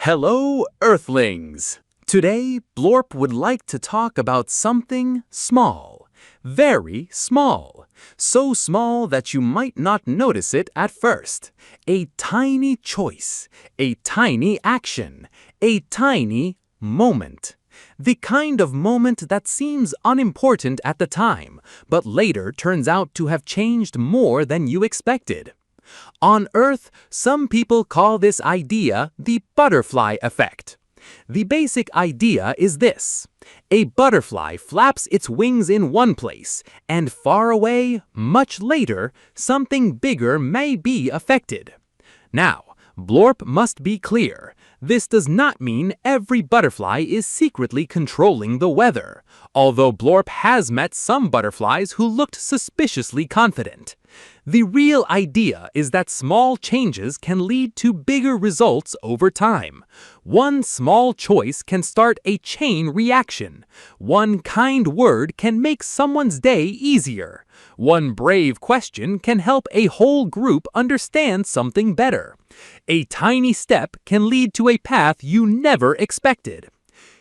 Hello, Earthlings! Today, Blorp would like to talk about something small. Very small. So small that you might not notice it at first. A tiny choice. A tiny action. A tiny moment. The kind of moment that seems unimportant at the time, but later turns out to have changed more than you expected. On Earth, some people call this idea the butterfly effect. The basic idea is this. A butterfly flaps its wings in one place, and far away, much later, something bigger may be affected. Now, Blorp must be clear. This does not mean every butterfly is secretly controlling the weather, although Blorp has met some butterflies who looked suspiciously confident. The real idea is that small changes can lead to bigger results over time. One small choice can start a chain reaction. One kind word can make someone's day easier. One brave question can help a whole group understand something better. A tiny step can lead to a path you never expected.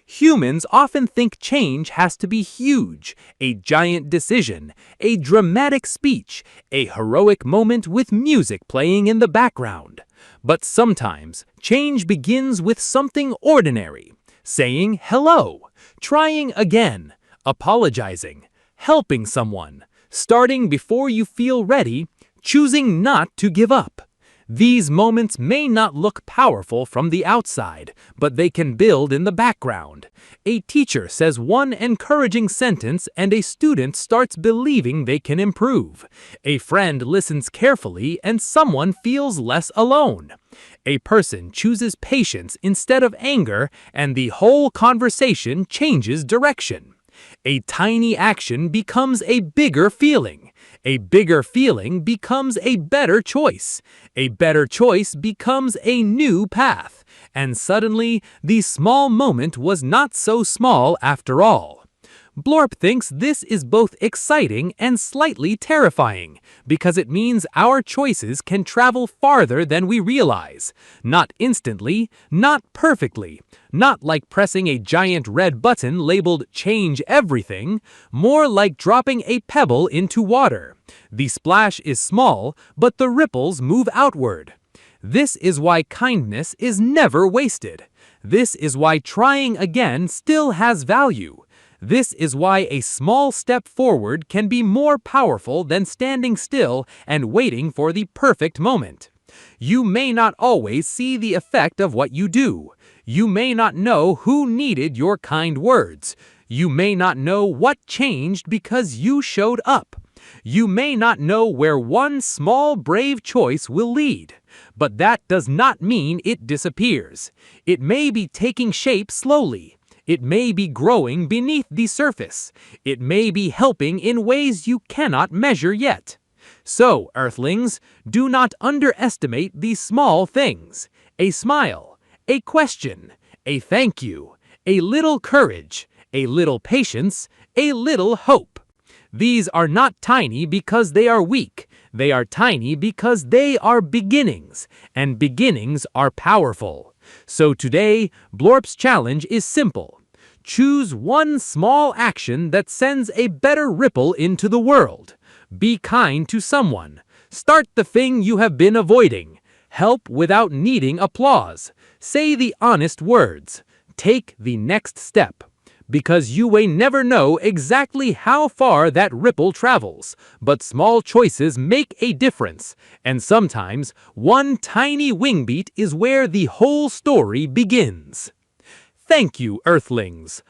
Humans often think change has to be huge, a giant decision, a dramatic speech, a heroic moment with music playing in the background. But sometimes, change begins with something ordinary. Saying hello, trying again, apologizing, helping someone, starting before you feel ready, choosing not to give up. These moments may not look powerful from the outside, but they can build in the background. A teacher says one encouraging sentence and a student starts believing they can improve. A friend listens carefully and someone feels less alone. A person chooses patience instead of anger and the whole conversation changes direction. A tiny action becomes a bigger feeling. A bigger feeling becomes a better choice. A better choice becomes a new path. And suddenly, the small moment was not so small after all. Blorp thinks this is both exciting and slightly terrifying, because it means our choices can travel farther than we realize. Not instantly, not perfectly, not like pressing a giant red button labeled "Change Everything," more like dropping a pebble into water. The splash is small, but the ripples move outward. This is why kindness is never wasted. This is why trying again still has value. This is why a small step forward can be more powerful than standing still and waiting for the perfect moment. You may not always see the effect of what you do. You may not know who needed your kind words. You may not know what changed because you showed up. You may not know where one small brave choice will lead. But that does not mean it disappears. It may be taking shape slowly. It may be growing beneath the surface. It may be helping in ways you cannot measure yet. So, Earthlings, do not underestimate these small things. A smile, a question, a thank you, a little courage, a little patience, a little hope. These are not tiny because they are weak. They are tiny because they are beginnings, and beginnings are powerful. So today, Blorp's challenge is simple. Choose one small action that sends a better ripple into the world. Be kind to someone. Start the thing you have been avoiding. Help without needing applause. Say the honest words. Take the next step. Because you may never know exactly how far that ripple travels, but small choices make a difference, and sometimes one tiny wing beat is where the whole story begins. Thank you, Earthlings.